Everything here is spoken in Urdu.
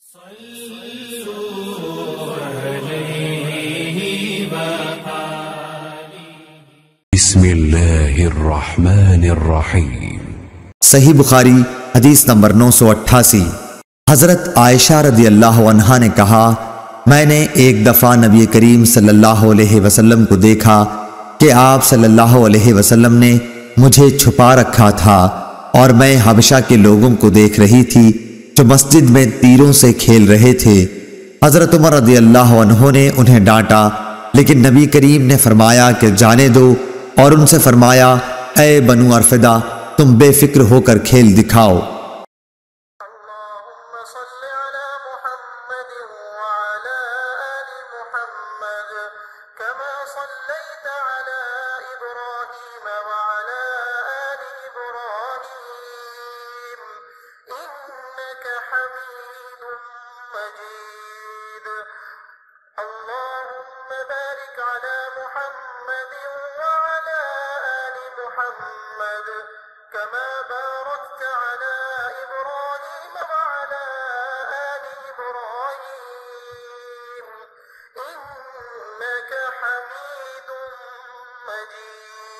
بسم اللہ الرحمن الرحیم۔ صحیح بخاری حدیث نمبر 988۔ حضرت عائشہ رضی اللہ عنہا نے کہا، میں نے ایک دفعہ نبی کریم صلی اللہ علیہ وسلم کو دیکھا کہ آپ صلی اللہ علیہ وسلم نے مجھے چھپا رکھا تھا اور میں حبشہ کے لوگوں کو دیکھ رہی تھی جو مسجد میں تیروں سے کھیل رہے تھے۔ حضرت عمر رضی اللہ عنہ نے انہیں ڈانٹا، لیکن نبی کریم نے فرمایا کہ جانے دو، اور ان سے فرمایا، اے بنو ارفدہ، تم بے فکر ہو کر کھیل دکھاؤ۔ اللهم صل على محمد وعلى آل محمد كما صليت على إبراهيم وعلى آل إبراهيم إنك حميد مجيد اللهم بارك على محمد وعلى آل محمد كما باركت على إبراهيم وعلى آل إبراهيم إنك حميد مجيد